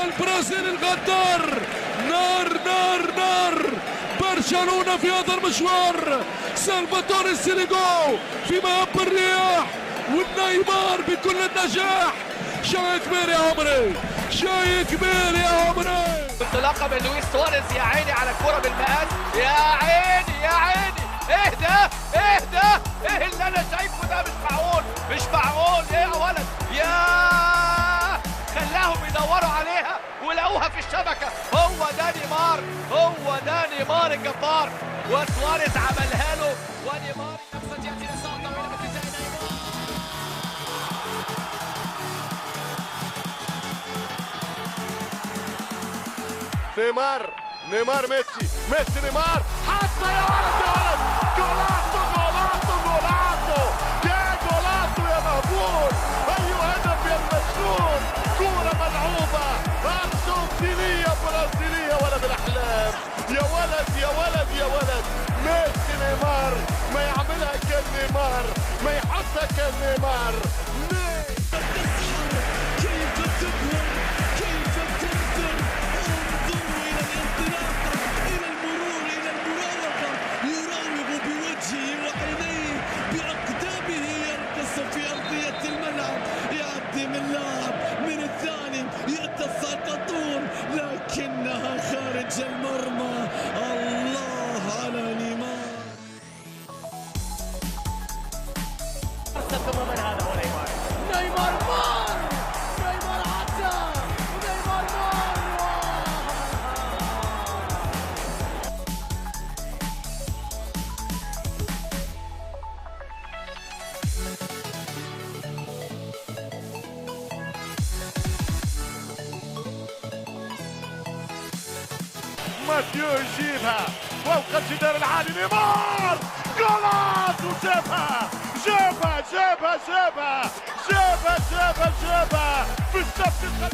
البرازيل الغدار، نار نار نار. برشلونة في هذا المشوار، سلفاتوري سيليغو في مهب الرياح، والنيمار بكل النجاح. شيء كبير يا عمري، شيء كبير يا عمري. انطلاقه من لويس سواريز، يا عيني على الكرة بالمقاس، يا عيني يا عيني. ايه ده؟ ايه ده؟ ايه اللي انا شايفه ده؟ مش معقول، مش معقول. ايه يا ولد؟ يا خلاهم يدوروا عليها ولقوها في الشبكة. هو ده نيمار، هو ده نيمار الجبار، وسواريز عملها له. ونيمار نفسه يأتي للساعة طويلة باتجاه نيمار. نيمار ميسي، ميسي نيمار، حتى يا ولد يا ولد، جولاتو جولاتو جولاتو، يا جولاتو يا مهبول. ايوه هدف يا المجنون، كورة ملعوبة، ارجنتينية برازيلية ولد الاحلام. يا ولد يا ولد يا ولد، ميسي نيمار، ما يعملها كان نيمار، ما يحطها كان نيمار. لكنها خارج المرمى. الله على نيمار. من هذا هو نيمار. نيمار مار، نيمار عدى، نيمار مار. ماتيو يجيبها فوق الجدار العالي، نيمار جولات، وجابها جابها جابها جابها جابها جابها جابها في السبت.